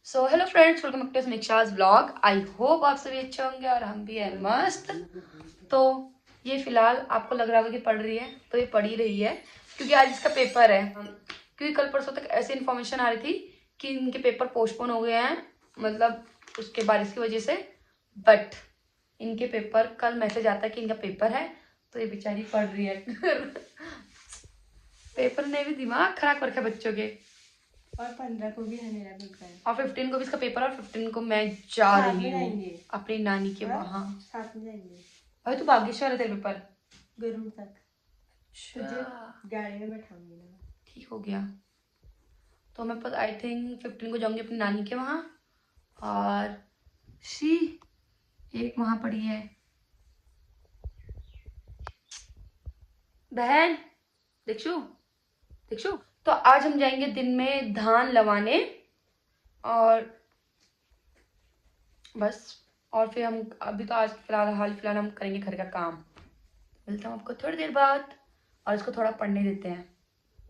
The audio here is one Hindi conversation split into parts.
So hello friends, welcome back to Samiksha's vlog. I hope आप सभी अच्छे होंगे और हम भी हैं मस्त। तो ये फिलहाल आपको लग रहा होगा कि पढ़ रही है, तो ये पढ़ ही रही है क्योंकि आज इसका पेपर है। क्योंकि कल परसों तक ऐसी इन्फॉर्मेशन आ रही थी कि इनके पेपर पोस्टपोन हो गए हैं, मतलब उसके बारिश की वजह से। बट इनके पेपर कल मैसेज आता है कि इनका पेपर है, तो ये बेचारी पढ़ रही है। पेपर ने भी दिमाग खराब कर रखा है बच्चों के। और 15 को भी है मेरा पेपर और 15 को भी इसका पेपर, और 15 को मैं जा रही हूँ अपनी नानी के वहाँ। साथ में जाएंगे। भाई तू बागेश्वर है, तेरे पेपर गुरुम तक तुझे अच्छा गाड़ी में बैठाऊंगी ना। ठीक हो गया। तो मैं आई थिंक 15 को जाऊंगी अपनी नानी के वहाँ। और शी एक वहाँ पड़ी है बहन, दीक्षु दीक्षु। तो आज हम जाएंगे दिन में धान लवाने और बस। और फिर हम अभी तो आज हाल फिलहाल हम करेंगे घर का काम। मिलता हूँ आपको थोड़ी देर बाद और इसको थोड़ा पढ़ने देते हैं।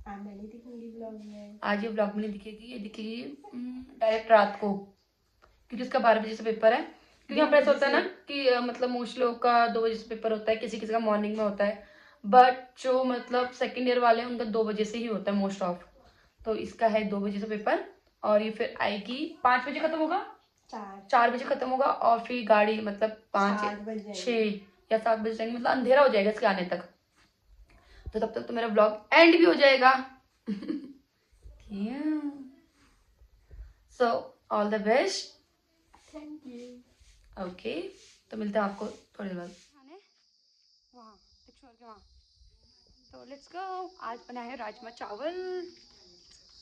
मैं नहीं दिखूंगी ब्लॉग में। आज ये ब्लॉग में नहीं दिखेगी, ये दिखेगी डायरेक्ट रात को, क्योंकि उसका 12 बजे से पेपर है। क्योंकि यहाँ पर ऐसा होता है ना कि मतलब मोस्ट लोग का 2 बजे से पेपर होता है, किसी किसी का मॉर्निंग में होता है। बट जो मतलब सेकेंड ईयर वाले हैं उनका 2 बजे से ही होता है मोस्ट ऑफ। तो इसका है 2 बजे से पेपर और ये फिर आएगी 5 बजे खत्म होगा, 4 बजे खत्म होगा। और फिर गाड़ी मतलब 5 6 या 7 बजे जाएंगे, मतलब अंधेरा हो जाएगा इसके आने तक। तो तब तक तो मेरा ब्लॉग एंड भी हो जाएगा। So all the best. Thank you. Okay, तो मिलते हैं आपको थोड़ी देर बाद वहाँ के वहाँ। तो लेट्स गो। आज बना है राजमा चावल।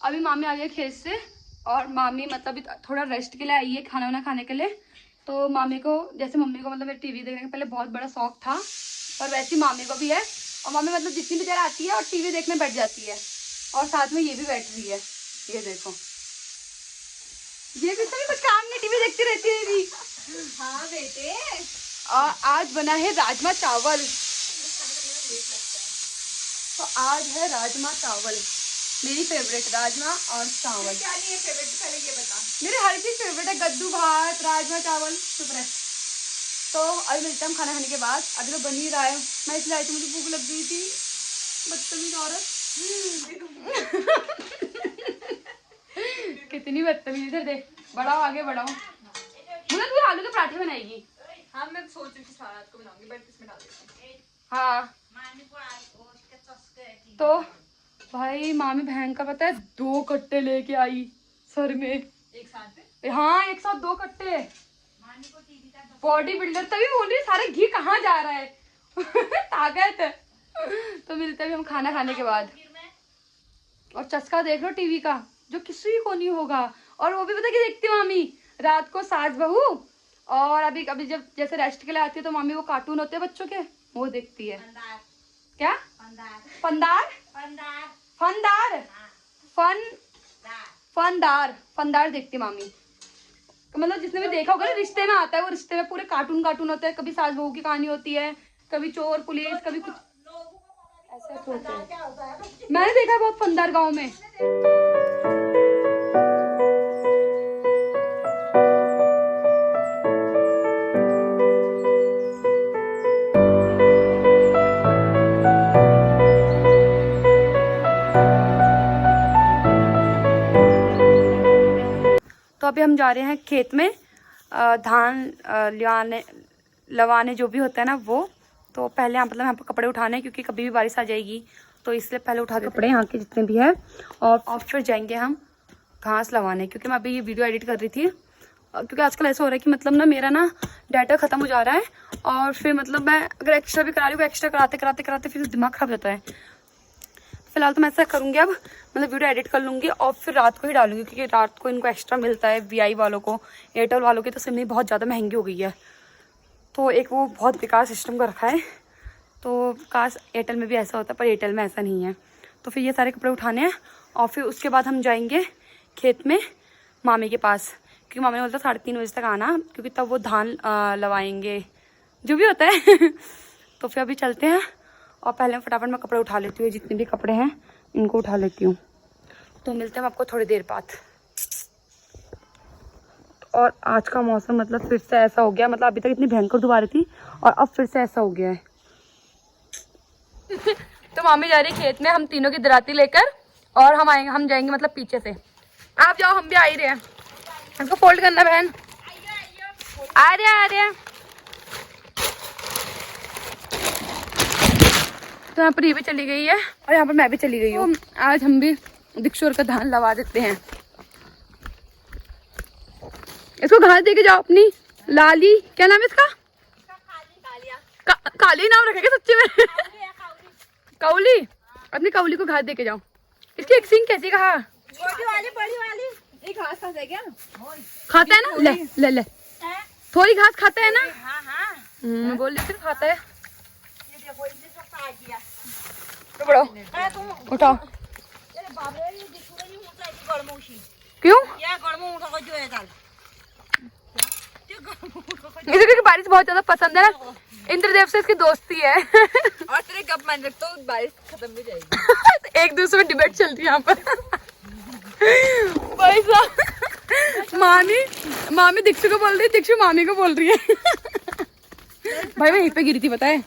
अभी मामी आ गई खेत से और मामी मतलब थोड़ा रेस्ट के लिए आई है, खाना वाना खाने के लिए। तो मामी को जैसे मम्मी को मतलब मेरे टीवी देखने का पहले बहुत बड़ा शौक था, और वैसे ही मामी को भी है। और मामी मतलब जितनी भी देर आती है और टीवी देखने बैठ जाती है, और साथ में ये भी बैठ रही है। ये देखो, ये भी तो कुछ काम नहीं, टीवी देखती रहती है भी। हाँ बेटे। और आज बना है राजमा चावल। तो आज है राजमा चावल, मेरी फेवरेट राजमा और चावल। क्या नहीं है फेवरेट, पहले ये बता। मेरे हर चीज फेवरेट है, कद्दू भात राजमा चावल चुप रहे। तो अभी मिलते हैं हम खाना खाने के बाद। अभी तो बन ही रहा है, मैं इसलिए आई थी, मुझे भूख लग गई थी। बदतमीज औरत। कितनी बदतमीज, इधर देख, बढ़ाओ आगे बढ़ाओ। मुझे तू आलू के पराठे बनाएगी। हाँ मैं सोच रही थी सारा को बनाऊंगी, बट इसमें डाल देती हूँ। हाँ तो भाई मामी बहन का पता है 2 कट्टे लेके आई सर में एक साथ। हाँ एक साथ 2 कट्टे। बॉडी बिल्डर तभी बोल रही सारे घी कहाँ जा रहा है। ताकत। तो मिलते हैं हम खाना खाने के बाद। और चस्का देख लो टीवी का, जो किसी को नहीं होगा। और वो भी पता क्या देखती है मामी, रात को सास बहू। और अभी अभी जब जैसे रेस्ट के लिए आती है तो मामी वो कार्टून होते हैं बच्चों के, वो देखती है। क्या फनदार फनदार फन फनदार फनदार देखती है मामी। मतलब जिसने भी देखा होगा ना, रिश्ते में आता है वो, रिश्ते में पूरे कार्टून कार्टून होते हैं। कभी सास बहू की कहानी होती है, कभी चोर पुलिस, कभी कुछ ऐसे होते हैं। मैंने देखा है बहुत फनदार गाँव में। तो अभी हम जा रहे हैं खेत में धान लवाने जो भी होता है ना वो। तो पहले यहाँ पर कपड़े उठाने हैं, क्योंकि कभी भी बारिश आ जाएगी, तो इसलिए पहले उठा कपड़े यहाँ के जितने भी है। और फिर जाएंगे हम घास लवाने, क्योंकि मैं अभी ये वीडियो एडिट कर रही थी। क्योंकि आजकल ऐसा हो रहा है कि मतलब ना मेरा ना डाटा खत्म हो जा रहा है, और फिर मतलब मैं अगर एक्स्ट्रा भी करा रही हूँ, एक्स्ट्रा कराते कराते कराते फिर दिमाग खराब होता है। फिलहाल तो मैं ऐसा करूँगी, अब मतलब वीडियो एडिट कर लूँगी और फिर रात को ही डालूंगी, क्योंकि रात को इनको एक्स्ट्रा मिलता है वीआई वालों को। एयरटेल वालों की तो सिम ही बहुत ज़्यादा महंगी हो गई है, तो एक वो बहुत बेकार सिस्टम का रखा है। तो काश एयरटेल में भी ऐसा होता, पर एयरटेल में ऐसा नहीं है। तो फिर ये सारे कपड़े उठाने हैं और फिर उसके बाद हम जाएंगे खेत में मामी के पास, क्योंकि मामी ने बोलता 3:30 बजे तक आना, क्योंकि तब वो धान लवाएंगे जो भी होता है। तो फिर अभी चलते हैं, और पहले फटाफट मैं कपड़े उठा लेती हूँ, जितने भी कपड़े हैं इनको उठा लेती हूँ। तो मिलते हैं आपको थोड़ी देर बाद। और आज का मौसम मतलब फिर से ऐसा हो गया, मतलब अभी तक इतनी भयंकर धूप आ रही थी और अब फिर से ऐसा हो गया है। तो मामी जा रही खेत में हम तीनों की दराती लेकर, और हम जाएंगे मतलब पीछे से। आप जाओ, हम भी आ ही रहे हैं। हमको फोल्ड करना बहन। आ रहे तो यहाँ पर ये भी चली गई है और यहाँ पर मैं भी चली गई हूँ। तो आज हम भी दिक्षुर का धान लगा देते हैं। इसको घास दे के जाओ अपनी लाली, क्या नाम है इसका? काली नाम रखेगा सच्ची में। कौली, अपनी कौली को घास दे के जाओ। इसकी एक सिंग कैसी कहा? छोटी वाली बड़ी वाली ये घास खा है क्या? खाता है ना? ले ले थोड़ी घास खाता है ना? हाँ बोल रही सिर्फ खाता है। ये देखो इसने सब काट दिया। तो बड़ो तुम उठाओ। अरे बाप रे ये दिखो नहीं उठा है गड़मौशी। क्यों? या गड़मौ उठा को जो है दाल। इसे क्योंकि बारिश बहुत ज्यादा पसंद है ना, इंद्रदेव से इसकी दोस्ती है। और तेरे कब मान रख तो बारिश खत्म भी जाएगी। एक दूसरे में डिबेट चलती है यहाँ पर। भाई साहब, मामी दीक्षु को बोल रही है, दीक्षु मामी को बोल रही है। भाई मैं यहीं पे गिरी थी पता है।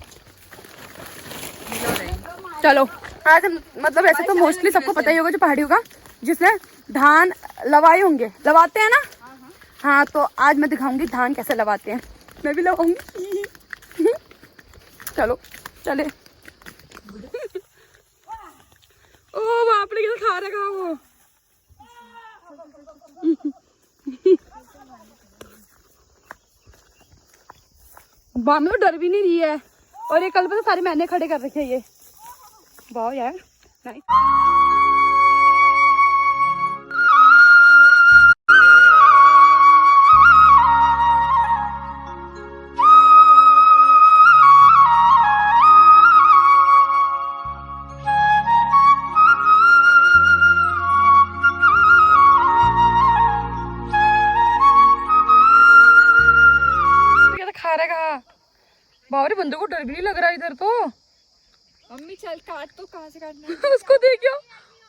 चलो आज हम मतलब ऐसे तो मोस्टली सबको पता ही होगा जो पहाड़ियों का, जिसने धान लवाए होंगे, लवाते हैं ना। हाँ तो आज मैं दिखाऊंगी धान कैसे लवाते हैं, मैं भी लवाऊंगी। चलो चले। ओ बाप रे कैसे खा रखा वो। बाम में डर भी नहीं रही है, और ये कल पे तो सारे मैंने खड़े कर रखे हैं ये। वाह यार नाइस। बावरे बंदों को डर भी नहीं लग रहा इधर तो। मम्मी चल काट तो कहाँ से काटना है? उसको देखियो,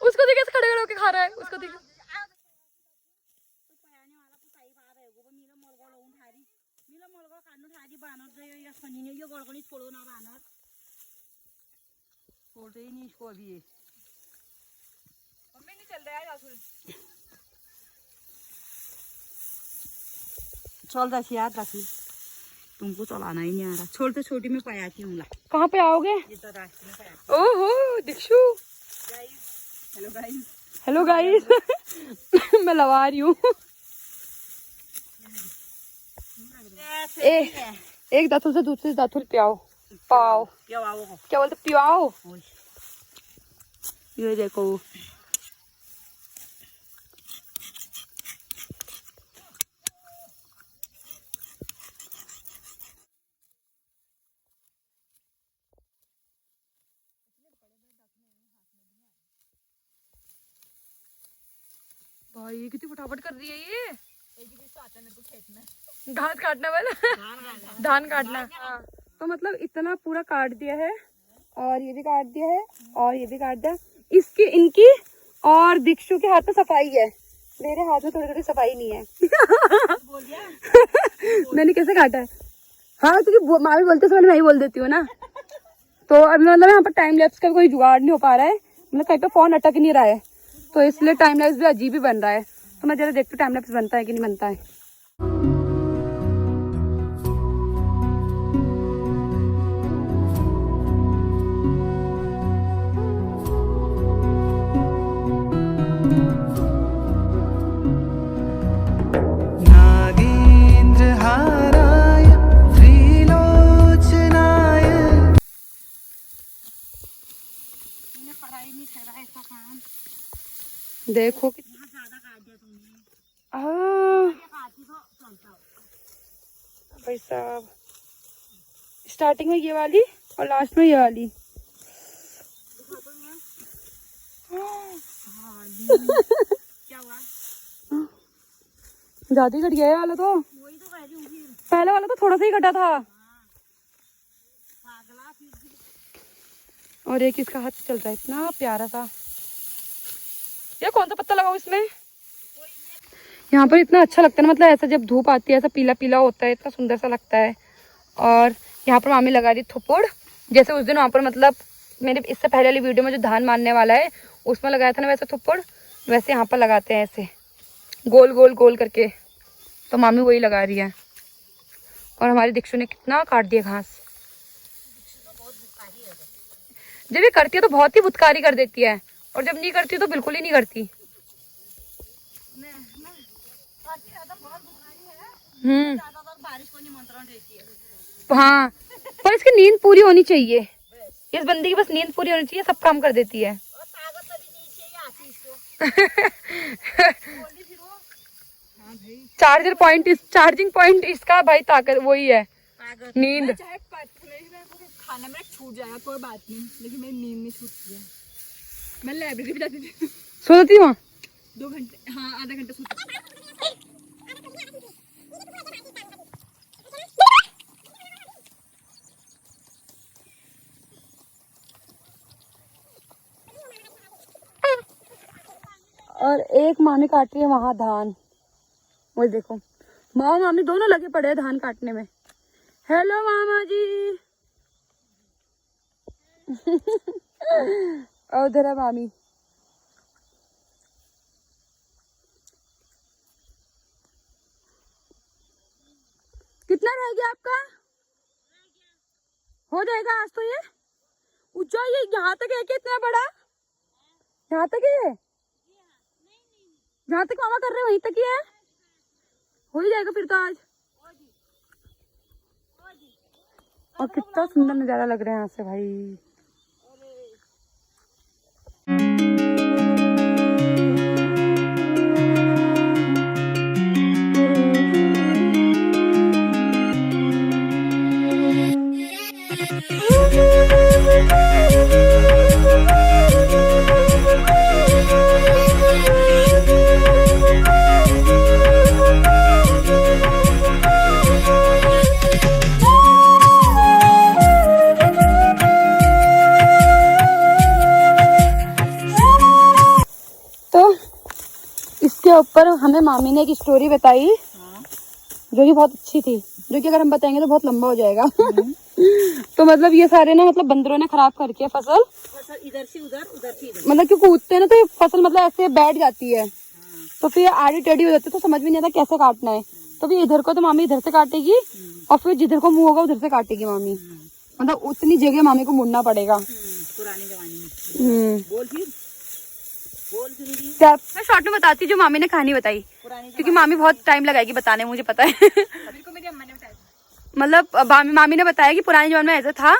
उसको देखिए खड़े खड़े होके खा रहा है, उसको देखियो। इसको अभी मम्मी नहीं चल रहा है राहुल। चल दस यार दस तुमको चलाना ही नहीं आ रहा। छोड़ तो छोटी में पायाती हूँ। कहाँ पे आओगे? ये तो रास्ते में पायाती। ओहो Dikshu, hello guys. Hello guys. मैं लगा रही हूँ। एक दातुल से दूसरे दातुल पियाओ, पाओ क्या बोलते, पियाओ। ये देखो भाई ये कितनी फटाफट कर रही है ये। आता है मेरे को खेत में घास काटना वाला, धान काटना। हाँ तो मतलब इतना पूरा काट दिया है, और ये भी काट दिया है, और ये भी काट दिया। इसकी इनकी और दीक्षु के हाथ में सफाई है, मेरे हाथ में थोड़ी थोड़ी सफाई नहीं है। मैंने कैसे काटा है? हाँ क्योंकि मामी बोलते समय मैं ही बोल देती हूँ ना। तो अब मतलब यहाँ पर टाइम लैप्स का कोई जुगाड़ नहीं हो पा रहा है, मतलब कहीं पे फोन अटक नहीं रहा है, तो इसलिए टाइम लैप्स भी अजीब ही बन रहा है। तो मैं जरा देखती हूँ टाइम लैप्स बनता है कि नहीं बनता है। देखो कितना ज्यादा काट दिया तुमने। भाई साहब स्टार्टिंग में ये वाली और लास्ट में ये वाली। क्या हुआ? ज्यादा ही कट गया है वाला तो। वही तो कह रही हूँ फिर। पहले वाला तो थोड़ा सा ही कटा था। और एक इसका हाथ चल रहा है इतना प्यारा सा। ये कौन सा पत्ता लगाओ इसमें? यहाँ पर इतना अच्छा लगता है ना, मतलब ऐसा जब धूप आती है ऐसा पीला पीला होता है, इतना सुंदर सा लगता है। और यहाँ पर मामी लगा रही थुप्पड़, जैसे उस दिन वहाँ पर मतलब मेरे इससे पहले वाली वीडियो में जो धान मारने वाला है उसमें लगाया था ना वैसे थुप्पड़, वैसे यहाँ पर लगाते हैं ऐसे गोल गोल गोल करके। तो मामी वही लगा रही है। और हमारी दीक्षु ने कितना काट दिया घास। जब ये करती है तो बहुत ही भुतकारी कर देती है, और जब नहीं करती तो बिल्कुल ही नहीं करती। बारिश को निमंत्रण देती है। हाँ, पर इसकी नींद पूरी होनी चाहिए। इस बंदी की बस नींद पूरी होनी चाहिए, सब काम कर देती है। चार्जिंग पॉइंट इसका भाई ताकत वही है, नींद। खाना मेरा छूट जाएगा कोई बात नहीं, लेकिन मेरी नींद नहीं छूटती है। मैं लाइब्रेरी भी जाती थी, सोती हूँ 2 घंटे, हाँ आधा घंटा सोती। और एक मामी काट रही है वहां धान, वो देखो मामा मामी दोनों लगे पड़े हैं धान काटने में। हेलो मामा जी। और उधर है मामी। कितना रह गया आपका? हो जाएगा आज तो। ये ऊंचा, ये यहाँ तक है क्या? इतना बड़ा यहाँ तक है? जहाँ तक मामा कर रहे हैं वहीं तक ही है। हो ही जाएगा फिर तो आज। और कितना सुंदर नजारा लग रहा है यहाँ से भाई। इसके ऊपर हमें मामी ने एक स्टोरी बताई, जो कि बहुत अच्छी थी, जो कि अगर हम बताएंगे तो बहुत लंबा हो जाएगा। तो मतलब ये सारे ना मतलब बंदरों ने खराब करके फसल इधर से उधर, उधर से इधर, मतलब क्यों कूदते हैं ना तो ये फसल मतलब ऐसे बैठ जाती है। तो फिर आड़ी टेढ़ी हो जाती है, तो समझ में नहीं आता कैसे काटना है। तो फिर इधर को तो मामी इधर से काटेगी, और फिर जिधर को मुंह होगा उधर से काटेगी मामी। मतलब उतनी जगह मामी को मुड़ना पड़ेगा। पुराने जमाने में। बोल फिर क्या मैं शॉर्ट में बताती जो मामी ने कहानी बताई, क्योंकि मामी बहुत टाइम लगाएगी बताने, मुझे पता है। मेरी अम्मा ने बताया। मतलब मामी ने बताया कि पुराने जमाने में ऐसा था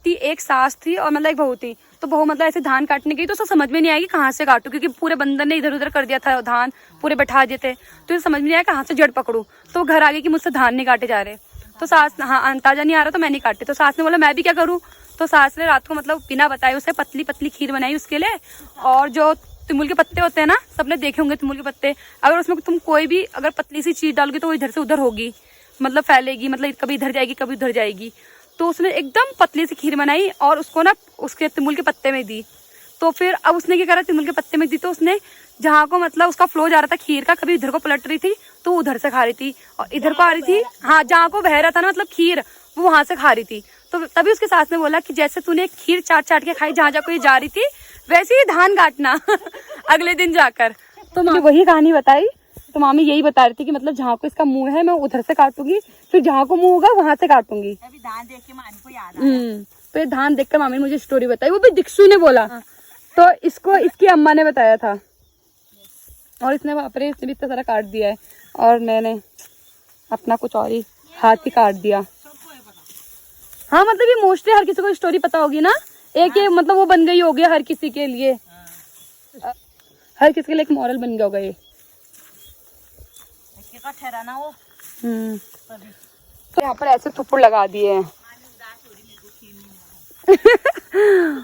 कि एक सास थी और मतलब एक बहू थी। तो बहू मतलब ऐसे धान काटने गई तो उसको समझ में नहीं आएगी कहाँ से काटू, क्योंकि पूरे बंदर ने इधर उधर कर दिया था, धान पूरे बैठा दिए थे। तो समझ में नहीं आया कहाँ से जड़ पकड़ू। तो घर आ गई कि मुझसे धान नहीं काटे जा रहे। तो सास, हाँ अंदाजा नहीं आ रहा तो मैं नहीं काटी। तो सास ने बोला मैं भी क्या करूँ। तो सास ने रात को मतलब बिना बताए उसे पतली पतली खीर बनाई उसके लिए। और जो तिमुल के पत्ते होते हैं ना, सबने देखे होंगे तिमुल के पत्ते, अगर उसमें तुम कोई भी अगर पतली सी चीज डालोगे तो वो इधर से उधर होगी, मतलब फैलेगी, मतलब कभी इधर जाएगी कभी उधर जाएगी। तो उसने एकदम पतली सी खीर बनाई और उसको ना उसके तिमुल के पत्ते में दी। तो फिर अब उसने क्या करा, तिमुल के पत्ते में दी तो उसने जहाँ को मतलब उसका फ्लो जा रहा था खीर का, कभी इधर को पलट रही थी तो उधर से खा रही थी, और इधर को आ रही थी, हाँ जहाँ को बह रहा था ना मतलब खीर, वो वहां से खा रही थी। तो तभी उसके सास ने बोला कि जैसे तूने खीर चाट चाट के खाई जहाँ जहाँ को ये जा रही थी, वैसे ही धान काटना अगले दिन जाकर। तो मामी वही कहानी बताई। तो मामी यही बता रही थी कि मतलब जहाँ को इसका मुंह है मैं उधर से काटूंगी, फिर जहाँ को मुंह होगा वहां से काटूंगी। अभी धान देख के मामी को याद आया। तो ये धान देखकर मामी ने मुझे स्टोरी बताई, वो भी दीक्षु ने बोला। तो इसको इसकी अम्मा ने बताया था, और इसने बाप रे इसने भी इतना सारा काट दिया है, और मैंने अपना कुछ और ही हाथ ही काट दिया। हाँ मतलब ये मोस्टली हर किसी को स्टोरी पता होगी ना, एक ये मतलब वो बन गई होगी हर किसी के लिए, हर किसी के लिए एक मॉरल बन गया होगा ये। ठहराना वो। तो यहाँ पर ऐसे थप्पड़ लगा दिए हैं।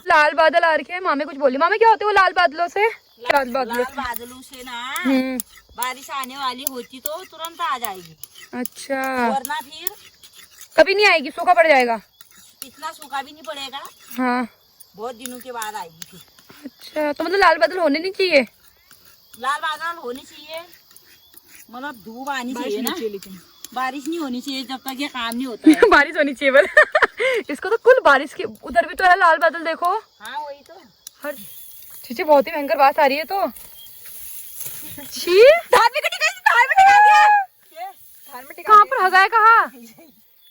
लाल बादल आ रखे हैं। मामी कुछ बोली, मामी क्या होते वो लाल बादलों से? लाल बादलों से ना बारिश आने वाली होती तो तुरंत आ जाएगी। अच्छा, वरना फिर कभी नहीं आएगी, सूखा पड़ जाएगा। इतना सूखा भी नहीं पड़ेगा, हाँ बहुत दिनों के बाद आएगी फिर। अच्छा, तो मतलब लाल बादल होने नहीं चाहिए? लाल बादल होने चाहिए। मतलब धूप आनी बारिश चाहिए ना, नीचे लेकिन बारिश नहीं होनी चाहिए जब तक ये काम नहीं होता है। बारिश होनी चाहिए बस। इसको तो कुल बारिश की, उधर भी तो है लाल बादल देखो। हाँ वही तो। हर चीजें बहुत ही भयंकर बात आ रही है तो। छी धान में कटी गई, धान में टिका दिया, धान में टिका कहाँ पर हगाए कहाँ?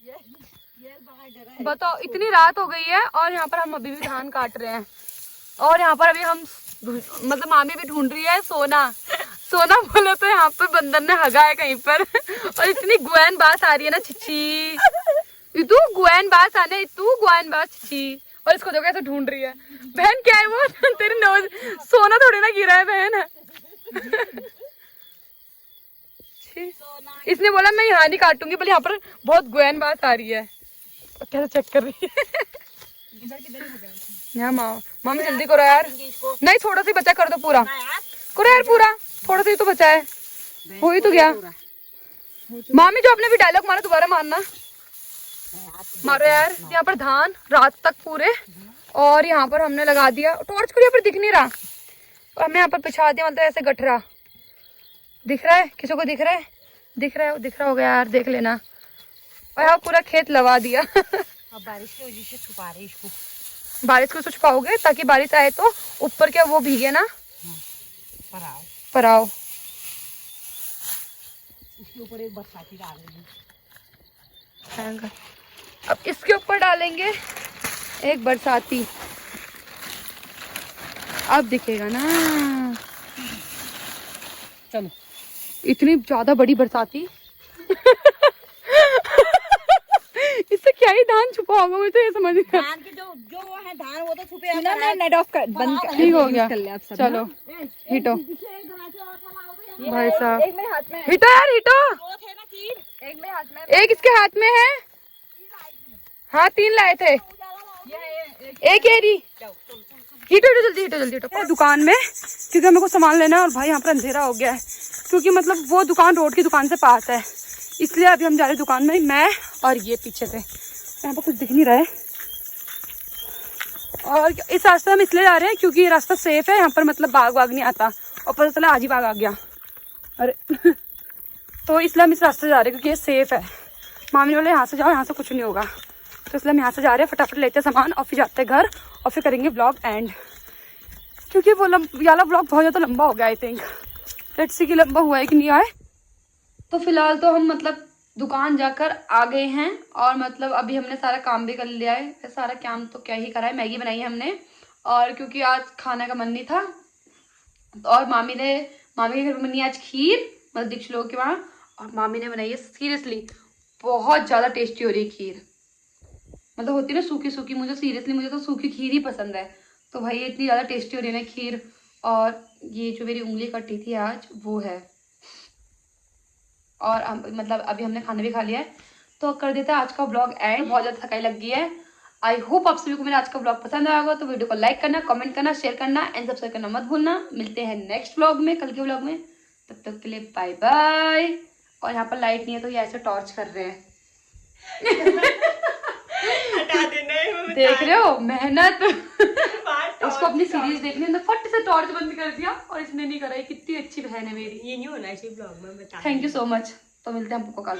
ये बाहर डरा है। बताओ, इतनी रात हो गई है और यहाँ पर हम अभी भी धान काट रहे हैं। और यहाँ पर अभी हम मतलब मामी भी ढूंढ रही है सोना। सोना बोले तो यहाँ पे बंदर ने हगा है कहीं पर। और इतनी गुआन बात आ रही है ना, छिची इतू गुआन बात आने, इतू गुआन बात छिची। और इसको जो कैसे ढूंढ रही है। बहन क्या है वो? तेरी नोज सोना थोड़ी ना गिरा है बहन। छी। इसने बोला मैं यहाँ नहीं काटूंगी, बोले यहाँ पर बहुत गुआन बात आ रही है। कैसे चेक कर रही है। इधर किधर हो गया? यहाँ मामी जल्दी करो यार। इसको नहीं, थोड़ा सा ही बचा, कर दो पूरा। ना यार, करो यार पूरा, थोड़ा सा ही तो बचा है। हो ही तो गया। मामी जो आपने भी डायलॉग मारा दोबारा मारना। मारो यार। यहाँ पर धान रात तक पूरे, और यहाँ पर हमने लगा दिया टॉर्च को, यहाँ पर दिख नहीं रहा, और हमने यहाँ पर पिछा दिया, मतलब ऐसे गठरा दिख रहा है। किसी को दिख रहा है? दिख रहा है, दिख रहा होगा यार, देख लेना। और यहाँ पूरा खेत लगा दिया। अब बारिश की वजह से छुपा रहे इसको। बारिश को छुपाओगे पाओगे ताकि बारिश आए तो ऊपर क्या वो भीगे ना, पर आओ। इसके ऊपर एक बरसाती डालेंगे। अब इसके ऊपर डालेंगे एक बरसाती, अब दिखेगा ना। चलो इतनी ज्यादा बड़ी बरसाती। इससे क्या ही धान छुपा होगा, मुझे तो ये समझ नहीं आ रहा। धान की जो वो है धान वो तो छुपे ना मैं नेट ऑफ कर, बंद कर, ठीक हो गया, कर ले आप सब। चलो हिटो भाई साहब, एक मेरे हाथ में है, हिटो यार हिटो। एक मेरे हाथ में एक इसके हाथ में है। हाँ 3 लाए थे, एक एरी। हिटो हिटो जल्दी, हिटो जल्दी हिटो। दुकान में क्योंकि हमें को सामान लेना है, और भाई यहाँ पर अंधेरा हो गया है क्योंकि मतलब वो दुकान रोड की दुकान से पास है, इसलिए अभी हम जा रहे हैं दुकान में, मैं और ये पीछे से। यहाँ पर कुछ दिख नहीं रहा है, और इस रास्ते हम इसलिए जा रहे हैं क्योंकि ये रास्ता सेफ है, यहाँ पर मतलब बाग वाग नहीं आता, और पता चला आज ही बाग आ गया। अरे तो इसलिए हम इस रास्ते से जा रहे हैं क्योंकि ये सेफ है। मामी बोले यहाँ से जाओ, यहाँ से कुछ नहीं होगा, तो इसलिए हम यहाँ से जा रहे हैं। फटाफट लेते हैं सामान और फिर जाते हैं घर, और फिर करेंगे ब्लॉग एंड, क्योंकि वो वाला ब्लॉग बहुत ज़्यादा लंबा हो गया। आई थिंक लेट्स सी कि लंबा हुआ है कि नहीं आए। तो फिलहाल तो हम मतलब दुकान जाकर आ गए हैं, और मतलब अभी हमने सारा काम भी कर लिया है। सारा काम तो क्या ही करा है, मैगी बनाई है हमने, और क्योंकि आज खाने का मन नहीं था, और मामी के घर में बनी आज खीर, मतलब दीक्ष लोगों के वहाँ, और मामी ने बनाई है सीरियसली बहुत ज़्यादा टेस्टी हो रही है खीर। मतलब होती है ना सूखी सूखी, मुझे तो सूखी खीर ही पसंद है। तो भाई इतनी ज़्यादा टेस्टी हो रही है ना खीर, और ये जो मेरी उंगली कटी थी आज वो है, और मतलब अभी हमने खाना भी खा लिया है। तो कर देते हैं आज का ब्लॉग एंड, बहुत ज़्यादा थकाई लग गई है। आई होप आप सभी को मेरा आज का ब्लॉग पसंद आया होगा, तो वीडियो को लाइक करना, कमेंट करना, शेयर करना एंड सब्सक्राइब करना मत भूलना। मिलते हैं नेक्स्ट ब्लॉग में, कल के ब्लॉग में, तब तक के लिए बाय बाय। और यहाँ पर लाइट नहीं है तो ये ऐसे टॉर्च कर रहे हैं। देख रहे हो मेहनत। उसको अपनी सीरीज देखने अंदर फट से टॉर्च बंद कर दिया, और इसने नहीं करा। कितनी अच्छी बहन है मेरी। ये नहीं होना चाहिए ब्लॉग में, बता। Thank you so much. तो मिलते हैं हमको कल।